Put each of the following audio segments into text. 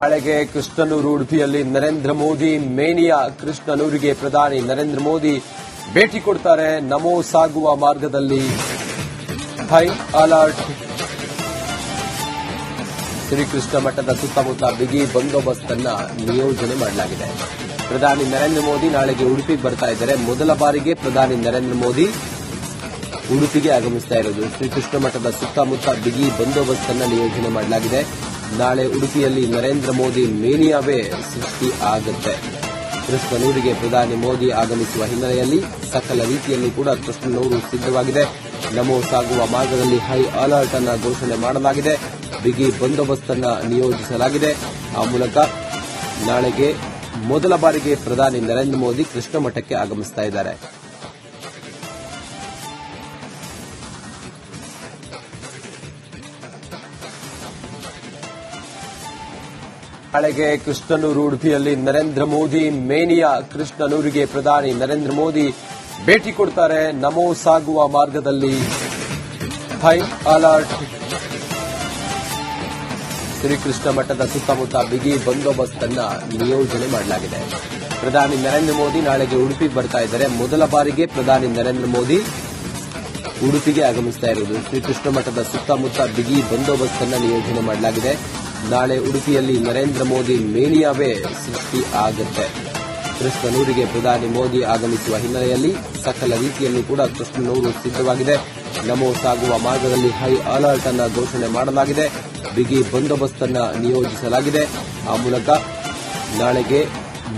ನಾಳೆಗೆ ಕೃಷ್ಣನೂರು ಉಡುಪಿಯಲ್ಲಿ ನರೇಂದ್ರ ಮೋದಿ ಮೇನಿಯಾ ಕೃಷ್ಣನೂರಿಗೆ ಪ್ರಧಾನಿ ನರೇಂದ್ರ ಮೋದಿ ಭೇಟಿ ಕೊಡ್ತಾರೆ. ನಮೋ ಸಾಗುವ ಮಾರ್ಗದಲ್ಲಿ ಹೈ ಅಲರ್ಟ್. ಶ್ರೀಕೃಷ್ಣ ಮಠದ ಸುತ್ತಮುತ್ತ ಬಿಗಿ ಬಂದೋಬಸ್ತ್ ಅನ್ನು ನಿಯೋಜನೆ ಮಾಡಲಾಗಿದೆ. ಪ್ರಧಾನಿ ನರೇಂದ್ರ ಮೋದಿ ನಾಳೆಗೆ ಉಡುಪಿಗೆ ಬರ್ತಾ ಇದ್ದಾರೆ. ಮೊದಲ ಬಾರಿಗೆ ಪ್ರಧಾನಿ ನರೇಂದ್ರ ಮೋದಿ ಉಡುಪಿಗೆ ಆಗಮಿಸ್ತಾ ಇರೋದು. ಶ್ರೀಕೃಷ್ಣ ಮಠದ ಸುತ್ತಮುತ್ತ ಬಿಗಿ ಬಂದೋಬಸ್ತ್ ಅನ್ನು ನಿಯೋಜನೆ ಮಾಡಲಾಗಿದೆ. ನಾಳೆ ಉಡುಪಿಯಲ್ಲಿ ನರೇಂದ್ರ ಮೋದಿ ಮೇನಿಯಾವೇ ಸೃಷ್ಟಿ ಆಗುತ್ತೆ. ಕೃಷ್ಣನೂರಿಗೆ ಪ್ರಧಾನಿ ಮೋದಿ ಆಗಮಿಸುವ ಹಿನ್ನೆಲೆಯಲ್ಲಿ ಸಕಲ ರೀತಿಯಲ್ಲೂ ಕೂಡ ಕೃಷ್ಣನೂರು ಸಿದ್ದವಾಗಿದೆ. ನಮೋ ಸಾಗುವ ಮಾರ್ಗದಲ್ಲಿ ಹೈ ಅಲರ್ಟ್ ಅನ್ನು ಘೋಷಣೆ ಮಾಡಲಾಗಿದೆ. ಬಿಗಿ ಬಂದೋಬಸ್ತ್ ಅನ್ನು ನಿಯೋಜಿಸಲಾಗಿದೆ. ಆ ಮೂಲಕ ನಾಳೆಗೆ ಮೊದಲ ಬಾರಿಗೆ ಪ್ರಧಾನಿ ನರೇಂದ್ರ ಮೋದಿ ಕೃಷ್ಣ ಮಠಕ್ಕೆ ಆಗಮಿಸ್ತಾ ಇದ್ದಾರೆ. ನಾಳೆಗೆ ಕೃಷ್ಣನೂರು ಉಡುಪಿಯಲ್ಲಿ ನರೇಂದ್ರ ಮೋದಿ ಮೇನಿಯಾ ಕೃಷ್ಣನೂರಿಗೆ ಪ್ರಧಾನಿ ನರೇಂದ್ರ ಮೋದಿ ಭೇಟಿ ಕೊಡ್ತಾರೆ. ನಮೋ ಸಾಗುವ ಮಾರ್ಗದಲ್ಲಿ ಹೈ ಅಲರ್ಟ್. ಶ್ರೀಕೃಷ್ಣ ಮಠದ ಸುತ್ತಮುತ್ತ ಬಿಗಿ ಬಂದೋಬಸ್ತ್ ಅನ್ನು ನಿಯೋಜನೆ ಮಾಡಲಾಗಿದೆ. ಪ್ರಧಾನಿ ನರೇಂದ್ರ ಮೋದಿ ನಾಳೆಗೆ ಉಡುಪಿಗೆ ಬರ್ತಾ ಇದ್ದಾರೆ. ಮೊದಲ ಬಾರಿಗೆ ಪ್ರಧಾನಿ ನರೇಂದ್ರ ಮೋದಿ ಉಡುಪಿಗೆ ಆಗಮಿಸ್ತಾ ಇರುವುದು. ಶ್ರೀಕೃಷ್ಣ ಮಠದ ಸುತ್ತಮುತ್ತ ಬಿಗಿ ಬಂದೋಬಸ್ತ್ ಅನ್ನು ನಿಯೋಜನೆ ಮಾಡಲಾಗಿದೆ. ನಾಳೆ ಉಡುಪಿಯಲ್ಲಿ ನರೇಂದ್ರ ಮೋದಿ ಮೇನಿಯಾವೇ ಸೃಷ್ಟಿ ಆಗುತ್ತೆ. ಕೃಷ್ಣನೂರಿಗೆ ಪ್ರಧಾನಿ ಮೋದಿ ಆಗಮಿಸುವ ಹಿನ್ನೆಲೆಯಲ್ಲಿ ಸಕಲ ರೀತಿಯಲ್ಲೂ ಕೂಡ ಕೃಷ್ಣನೂರು ಸಿದ್ದವಾಗಿದೆ. ನಮೋ ಸಾಗುವ ಮಾರ್ಗದಲ್ಲಿ ಹೈ ಅಲರ್ಟ್ ಅನ್ನು ಘೋಷಣೆ ಮಾಡಲಾಗಿದೆ. ಬಿಗಿ ಬಂದೋಬಸ್ತ್ ಅನ್ನು ನಿಯೋಜಿಸಲಾಗಿದೆ. ಆ ಮೂಲಕ ನಾಳೆಗೆ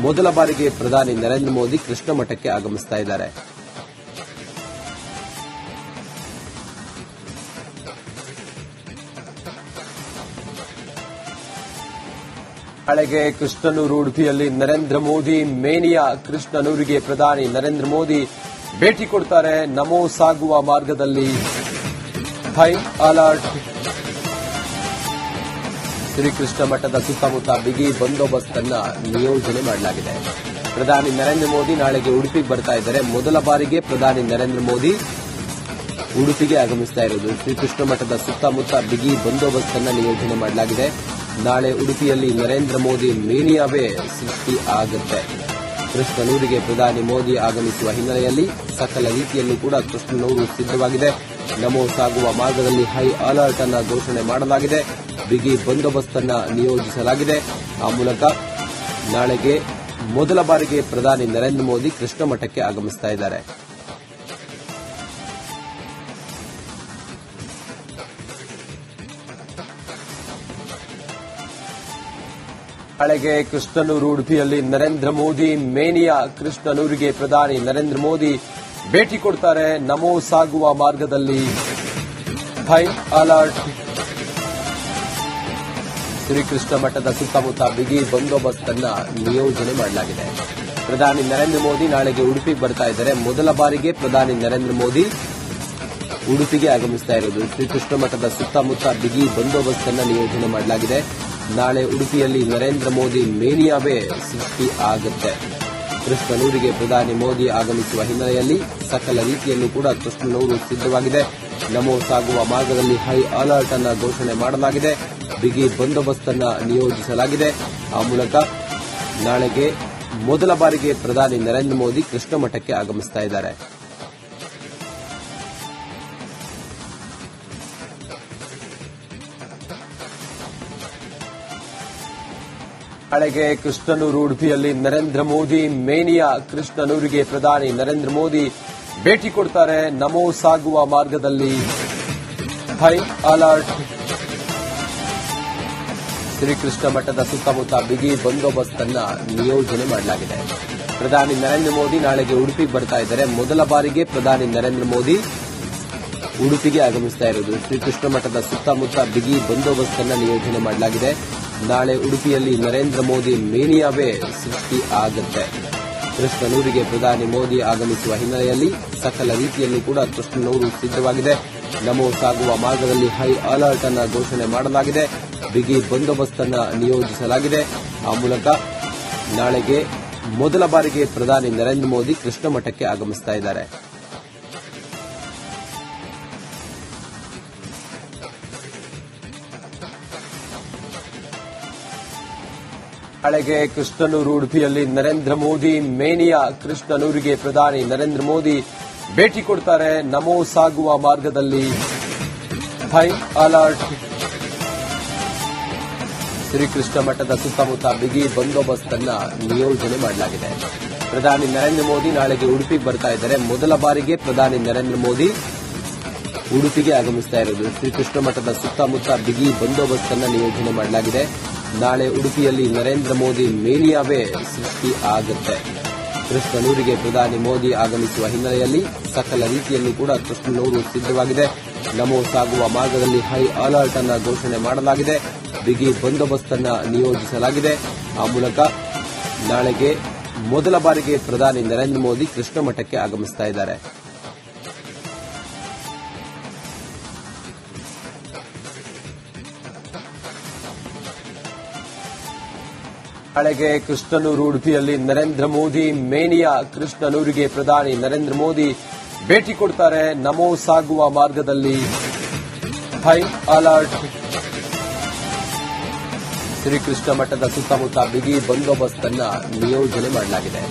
ಮೊದಲ ಬಾರಿಗೆ ಪ್ರಧಾನಿ ನರೇಂದ್ರ ಮೋದಿ ಕೃಷ್ಣ ಮಠಕ್ಕೆ ಆಗಮಿಸ್ತಾ ಇದ್ದಾರೆ. ನಾಳೆಗೆ ಕೃಷ್ಣನೂರು ಉಡುಪಿಯಲ್ಲಿ ನರೇಂದ್ರ ಮೋದಿ ಮೇನಿಯಾ ಕೃಷ್ಣನೂರಿಗೆ ಪ್ರಧಾನಿ ನರೇಂದ್ರ ಮೋದಿ ಭೇಟಿ ಕೊಡ್ತಾರೆ. ನಮೋ ಸಾಗುವ ಮಾರ್ಗದಲ್ಲಿ ಹೈ ಅಲರ್ಟ್. ಶ್ರೀಕೃಷ್ಣ ಮಠದ ಸುತ್ತಮುತ್ತ ಬಿಗಿ ಬಂದೋಬಸ್ತ್ ಅನ್ನು ನಿಯೋಜನೆ ಮಾಡಲಾಗಿದೆ. ಪ್ರಧಾನಿ ನರೇಂದ್ರ ಮೋದಿ ನಾಳೆಗೆ ಉಡುಪಿಗೆ ಬರ್ತಾ ಇದ್ದಾರೆ. ಮೊದಲ ಬಾರಿಗೆ ಪ್ರಧಾನಿ ನರೇಂದ್ರ ಮೋದಿ ಉಡುಪಿಗೆ ಆಗಮಿಸ್ತಾ ಇರೋದು. ಶ್ರೀಕೃಷ್ಣ ಮಠದ ಸುತ್ತಮುತ್ತ ಬಿಗಿ ಬಂದೋಬಸ್ತ್ ಅನ್ನು ನಿಯೋಜನೆ ಮಾಡಲಾಗಿದೆ. ನಾಳೆ ಉಡುಪಿಯಲ್ಲಿ ನರೇಂದ್ರ ಮೋದಿ ಮೇನಿಯಾವೇ ಸೃಷ್ಟಿ ಆಗುತ್ತೆ. ಕೃಷ್ಣನೂರಿಗೆ ಪ್ರಧಾನಿ ಮೋದಿ ಆಗಮಿಸುವ ಹಿನ್ನೆಲೆಯಲ್ಲಿ ಸಕಲ ರೀತಿಯಲ್ಲೂ ಕೂಡ ಕೃಷ್ಣನೂರು ಸಿದ್ದವಾಗಿದೆ. ನಮೋ ಸಾಗುವ ಮಾರ್ಗದಲ್ಲಿ ಹೈ ಅಲರ್ಟ್ ಅನ್ನು ಘೋಷಣೆ ಮಾಡಲಾಗಿದೆ. ಬಿಗಿ ಬಂದೋಬಸ್ತ್ ಅನ್ನು ನಿಯೋಜಿಸಲಾಗಿದೆ. ಆ ಮೂಲಕ ನಾಳೆಗೆ ಮೊದಲ ಬಾರಿಗೆ ಪ್ರಧಾನಿ ನರೇಂದ್ರ ಮೋದಿ ಕೃಷ್ಣ ಮಠಕ್ಕೆ ಆಗಮಿಸ್ತಾ ಇದ್ದಾರೆ. ನಾಳೆಗೆ ಕೃಷ್ಣನೂರು ಉಡುಪಿಯಲ್ಲಿ ನರೇಂದ್ರ ಮೋದಿ ಮೇನಿಯಾ ಕೃಷ್ಣನೂರಿಗೆ ಪ್ರಧಾನಿ ನರೇಂದ್ರ ಮೋದಿ ಭೇಟಿ ಕೊಡ್ತಾರೆ. ನಮೋ ಸಾಗುವ ಮಾರ್ಗದಲ್ಲಿ ಹೈ ಅಲರ್ಟ್. ಶ್ರೀಕೃಷ್ಣ ಮಠದ ಸುತ್ತಮುತ್ತ ಬಿಗಿ ಬಂದೋಬಸ್ತ್ ಅನ್ನು ನಿಯೋಜನೆ ಮಾಡಲಾಗಿದೆ. ಪ್ರಧಾನಿ ನರೇಂದ್ರ ಮೋದಿ ನಾಳೆಗೆ ಉಡುಪಿಗೆ ಬರ್ತಾ ಇದ್ದಾರೆ. ಮೊದಲ ಬಾರಿಗೆ ಪ್ರಧಾನಿ ನರೇಂದ್ರ ಮೋದಿ ಉಡುಪಿಗೆ ಆಗಮಿಸ್ತಾ ಇರೋದು. ಶ್ರೀಕೃಷ್ಣ ಮಠದ ಸುತ್ತಮುತ್ತ ಬಿಗಿ ಬಂದೋಬಸ್ತ್ ಅನ್ನು ನಿಯೋಜನೆ ಮಾಡಲಾಗಿದೆ. ನಾಳೆ ಉಡುಪಿಯಲ್ಲಿ ನರೇಂದ್ರ ಮೋದಿ ಮೇನಿಯಾವೇ ಸೃಷ್ಟಿ ಆಗುತ್ತೆ. ಕೃಷ್ಣನೂರಿಗೆ ಪ್ರಧಾನಿ ಮೋದಿ ಆಗಮಿಸುವ ಹಿನ್ನೆಲೆಯಲ್ಲಿ ಸಕಲ ರೀತಿಯಲ್ಲೂ ಕೂಡ ಕೃಷ್ಣನೂರು ಸಿದ್ದವಾಗಿದೆ. ನಮೋ ಸಾಗುವ ಮಾರ್ಗದಲ್ಲಿ ಹೈ ಅಲರ್ಟ್ ಅನ್ನು ಘೋಷಣೆ ಮಾಡಲಾಗಿದೆ. ಬಿಗಿ ಬಂದೋಬಸ್ತ್ ಅನ್ನು ನಿಯೋಜಿಸಲಾಗಿದೆ. ಆ ಮೂಲಕ ನಾಳೆಗೆ ಮೊದಲ ಬಾರಿಗೆ ಪ್ರಧಾನಿ ನರೇಂದ್ರ ಮೋದಿ ಕೃಷ್ಣ ಮಠಕ್ಕೆ ಆಗಮಿಸ್ತಾ ಇದ್ದಾರೆ. ನಾಳೆಗೆ ಕೃಷ್ಣನೂರು ಉಡುಪಿಯಲ್ಲಿ ನರೇಂದ್ರ ಮೋದಿ ಮೇನಿಯಾ ಕೃಷ್ಣನೂರಿಗೆ ಪ್ರಧಾನಿ ನರೇಂದ್ರ ಮೋದಿ ಭೇಟಿ ಕೊಡ್ತಾರೆ. ನಮೋ ಸಾಗುವ ಮಾರ್ಗದಲ್ಲಿ ಹೈ ಅಲರ್ಟ್. ಶ್ರೀಕೃಷ್ಣ ಮಠದ ಸುತ್ತಮುತ್ತ ಬಿಗಿ ಬಂದೋಬಸ್ತ್ ಅನ್ನು ನಿಯೋಜನೆ ಮಾಡಲಾಗಿದೆ. ಪ್ರಧಾನಿ ನರೇಂದ್ರ ಮೋದಿ ನಾಳೆಗೆ ಉಡುಪಿಗೆ ಬರ್ತಾ ಇದ್ದಾರೆ. ಮೊದಲ ಬಾರಿಗೆ ಪ್ರಧಾನಿ ನರೇಂದ್ರ ಮೋದಿ ಉಡುಪಿಗೆ ಆಗಮಿಸ್ತಾ ಇರೋದು. ಶ್ರೀಕೃಷ್ಣ ಮಠದ ಸುತ್ತಮುತ್ತ ಬಿಗಿ ಬಂದೋಬಸ್ತ್ ಅನ್ನು ನಿಯೋಜನೆ ಮಾಡಲಾಗಿದೆ. ನಾಳೆ ಉಡುಪಿಯಲ್ಲಿ ನರೇಂದ್ರ ಮೋದಿ ಮೇನಿಯಾವೇ ಸೃಷ್ಟಿ ಆಗುತ್ತೆ. ಕೃಷ್ಣನೂರಿಗೆ ಪ್ರಧಾನಿ ಮೋದಿ ಆಗಮಿಸುವ ಹಿನ್ನೆಲೆಯಲ್ಲಿ ಸಕಲ ರೀತಿಯಲ್ಲೂ ಕೂಡ ಕೃಷ್ಣನೂರು ಸಿದ್ದವಾಗಿದೆ. ನಮೋ ಸಾಗುವ ಮಾರ್ಗದಲ್ಲಿ ಹೈ ಅಲರ್ಟ್ ಅನ್ನು ಘೋಷಣೆ ಮಾಡಲಾಗಿದೆ. ಬಿಗಿ ಬಂದೋಬಸ್ತ್ ಅನ್ನು ನಿಯೋಜಿಸಲಾಗಿದೆ. ಆ ಮೂಲಕ ನಾಳೆಗೆ ಮೊದಲ ಬಾರಿಗೆ ಪ್ರಧಾನಿ ನರೇಂದ್ರ ಮೋದಿ ಕೃಷ್ಣ ಮಠಕ್ಕೆ ಆಗಮಿಸ್ತಾ ಇದ್ದಾರೆ. ನಾಳೆಗೆ ಕೃಷ್ಣನೂರು ಉಡುಪಿಯಲ್ಲಿ ನರೇಂದ್ರ ಮೋದಿ ಮೇನಿಯಾ. ಕೃಷ್ಣನೂರಿಗೆ ಪ್ರಧಾನಿ ನರೇಂದ್ರ ಮೋದಿ ಭೇಟಿ ಕೊಡ್ತಾರೆ. ನಮೋ ಸಾಗುವ ಮಾರ್ಗದಲ್ಲಿ ಹೈ ಅಲರ್ಟ್. ಶ್ರೀಕೃಷ್ಣ ಮಠದ ಸುತ್ತಮುತ್ತ ಬಿಗಿ ಬಂದೋಬಸ್ತ್ ಅನ್ನ ನಿಯೋಜನೆ ಮಾಡಲಾಗಿದೆ. ಪ್ರಧಾನಿ ನರೇಂದ್ರ ಮೋದಿ ನಾಳೆಗೆ ಉಡುಪಿಗೆ ಬರ್ತಾ ಇದ್ದಾರೆ. ಮೊದಲ ಬಾರಿಗೆ ಪ್ರಧಾನಿ ನರೇಂದ್ರ ಮೋದಿ ಉಡುಪಿಗೆ ಆಗಮಿಸ್ತಾ ಇರೋದು. ಶ್ರೀಕೃಷ್ಣ ಮಠದ ಸುತ್ತಮುತ್ತ ಬಿಗಿ ಬಂದೋಬಸ್ತ್ ಅನ್ನ ನಿಯೋಜನೆ ಮಾಡಲಾಗಿದೆ. ನಾಳೆ ಉಡುಪಿಯಲ್ಲಿ ನರೇಂದ್ರ ಮೋದಿ ಮೇನಿಯಾವೇ ಸೃಷ್ಟಿ ಆಗುತ್ತೆ. ಕೃಷ್ಣನೂರಿಗೆ ಪ್ರಧಾನಿ ಮೋದಿ ಆಗಮಿಸುವ ಹಿನ್ನೆಲೆಯಲ್ಲಿ ಸಕಲ ರೀತಿಯಲ್ಲೂ ಕೂಡ ಕೃಷ್ಣನೂರು ಸಿದ್ದವಾಗಿದೆ. ನಮೋ ಸಾಗುವ ಮಾರ್ಗದಲ್ಲಿ ಹೈ ಅಲರ್ಟ್ ಅನ್ನ ಘೋಷಣೆ ಮಾಡಲಾಗಿದೆ. ಬಿಗಿ ಬಂದೋಬಸ್ತ್ ಅನ್ನ ನಿಯೋಜಿಸಲಾಗಿದೆ. ಆ ಮೂಲಕ ನಾಳೆಗೆ ಮೊದಲ ಬಾರಿಗೆ ಪ್ರಧಾನಿ ನರೇಂದ್ರ ಮೋದಿ ಕೃಷ್ಣ ಮಠಕ್ಕೆ ಆಗಮಿಸ್ತಾ ಇದ್ದಾರೆ. ನಾಳೆಗೆ ಕೃಷ್ಣನೂರು ಉಡುಪಿಯಲ್ಲಿ ನರೇಂದ್ರ ಮೋದಿ ಮೇನಿಯಾ. ಕೃಷ್ಣನೂರಿಗೆ ಪ್ರಧಾನಿ ನರೇಂದ್ರ ಮೋದಿ ಭೇಟಿ ಕೊಡ್ತಾರೆ. ನಮೋ ಸಾಗುವ ಮಾರ್ಗದಲ್ಲಿ ಹೈ ಅಲರ್ಟ್. ಶ್ರೀಕೃಷ್ಣ ಮಠದ ಸುತ್ತಮುತ್ತ ಬಿಗಿ ಬಂದೋಬಸ್ತ್ ಅನ್ನ ನಿಯೋಜನೆ ಮಾಡಲಾಗಿದೆ.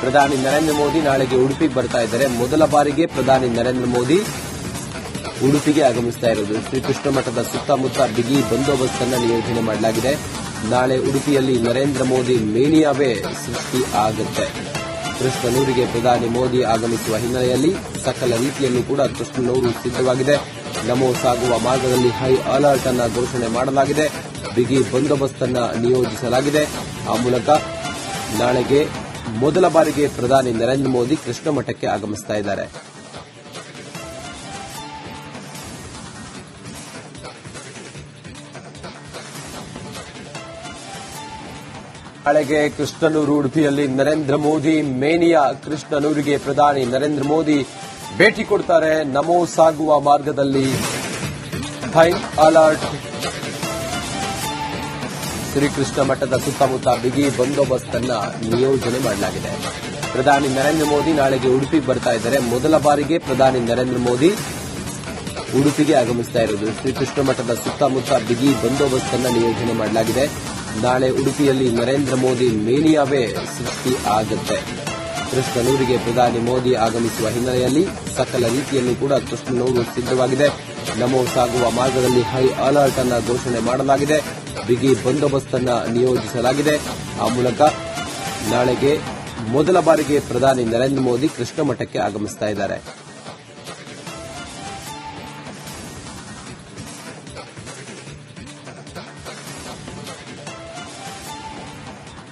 ಪ್ರಧಾನಿ ನರೇಂದ್ರ ಮೋದಿ ನಾಳೆಗೆ ಉಡುಪಿಗೆ ಬರ್ತಾ ಇದ್ದಾರೆ. ಮೊದಲ ಬಾರಿಗೆ ಪ್ರಧಾನಿ ನರೇಂದ್ರ ಮೋದಿ ಉಡುಪಿಗೆ ಆಗಮಿಸ್ತಾ ಇರೋದು. ಶ್ರೀಕೃಷ್ಣ ಮಠದ ಸುತ್ತಮುತ್ತ ಬಿಗಿ ಬಂದೋಬಸ್ತ್ ಅನ್ನ ನಿಯೋಜನೆ ಮಾಡಲಾಗಿದೆ. ನಾಳೆ ಉಡುಪಿಯಲ್ಲಿ ನರೇಂದ್ರ ಮೋದಿ ಮೇನಿಯಾವೇ ಸೃಷ್ಟಿ ಆಗುತ್ತೆ. ಕೃಷ್ಣನೂರಿಗೆ ಪ್ರಧಾನಿ ಮೋದಿ ಆಗಮಿಸುವ ಹಿನ್ನೆಲೆಯಲ್ಲಿ ಸಕಲ ರೀತಿಯಲ್ಲೂ ಕೂಡ ಕೃಷ್ಣನೂರು ಸಿದ್ದವಾಗಿದೆ. ನಮೋ ಸಾಗುವ ಮಾರ್ಗದಲ್ಲಿ ಹೈ ಅಲರ್ಟ್ ಅನ್ನ ಘೋಷಣೆ ಮಾಡಲಾಗಿದೆ. ಬಿಗಿ ಬಂದೋಬಸ್ತ್ ಅನ್ನ ನಿಯೋಜಿಸಲಾಗಿದೆ. ಆ ಮೂಲಕ ನಾಳೆಗೆ ಮೊದಲ ಬಾರಿಗೆ ಪ್ರಧಾನಿ ನರೇಂದ್ರ ಮೋದಿ ಕೃಷ್ಣ ಮಠಕ್ಕೆ ಆಗಮಿಸ್ತಾ ಇದ್ದಾರೆ. ನಾಳೆಗೆ ಕೃಷ್ಣನೂರು ಉಡುಪಿಯಲ್ಲಿ ನರೇಂದ್ರ ಮೋದಿ ಮೇನಿಯಾ. ಕೃಷ್ಣನೂರಿಗೆ ಪ್ರಧಾನಿ ನರೇಂದ್ರ ಮೋದಿ ಭೇಟಿ ಕೊಡ್ತಾರೆ. ನಮೋ ಸಾಗುವ ಮಾರ್ಗದಲ್ಲಿ ಹೈ ಅಲರ್ಟ್. ಶ್ರೀಕೃಷ್ಣ ಮಠದ ಸುತ್ತಮುತ್ತ ಬಿಗಿ ಬಂದೋಬಸ್ತ್ ಅನ್ನ ನಿಯೋಜನೆ ಮಾಡಲಾಗಿದೆ. ಪ್ರಧಾನಿ ನರೇಂದ್ರ ಮೋದಿ ನಾಳೆಗೆ ಉಡುಪಿಗೆ ಬರ್ತಾ ಇದ್ದಾರೆ. ಮೊದಲ ಬಾರಿಗೆ ಪ್ರಧಾನಿ ನರೇಂದ್ರ ಮೋದಿ ಉಡುಪಿಗೆ ಆಗಮಿಸ್ತಾ ಇರೋದು. ಶ್ರೀಕೃಷ್ಣ ಮಠದ ಸುತ್ತಮುತ್ತ ಬಿಗಿ ಬಂದೋಬಸ್ತ್ ಅನ್ನ ನಿಯೋಜನೆ ಮಾಡಲಾಗಿದೆ. ನಾಳೆ ಉಡುಪಿಯಲ್ಲಿ ನರೇಂದ್ರ ಮೋದಿ ಮೇನಿಯಾವೇ ಸೃಷ್ಟಿ ಆಗುತ್ತೆ. ಕೃಷ್ಣನೂರಿಗೆ ಪ್ರಧಾನಿ ಮೋದಿ ಆಗಮಿಸುವ ಹಿನ್ನೆಲೆಯಲ್ಲಿ ಸಕಲ ರೀತಿಯಲ್ಲೂ ಕೂಡ ಕೃಷ್ಣನೂರು ಸಿದ್ದವಾಗಿದೆ. ನಮೋ ಸಾಗುವ ಮಾರ್ಗದಲ್ಲಿ ಹೈ ಅಲರ್ಟ್ ಅನ್ನ ಘೋಷಣೆ ಮಾಡಲಾಗಿದೆ. ಬಿಗಿ ಬಂದೋಬಸ್ತ್ ಅನ್ನ ನಿಯೋಜಿಸಲಾಗಿದೆ. ಆ ಮೂಲಕ ನಾಳೆಗೆ ಮೊದಲ ಬಾರಿಗೆ ಪ್ರಧಾನಿ ನರೇಂದ್ರ ಮೋದಿ ಕೃಷ್ಣ ಮಠಕ್ಕೆ ಆಗಮಿಸ್ತಾ ಇದ್ದಾರೆ.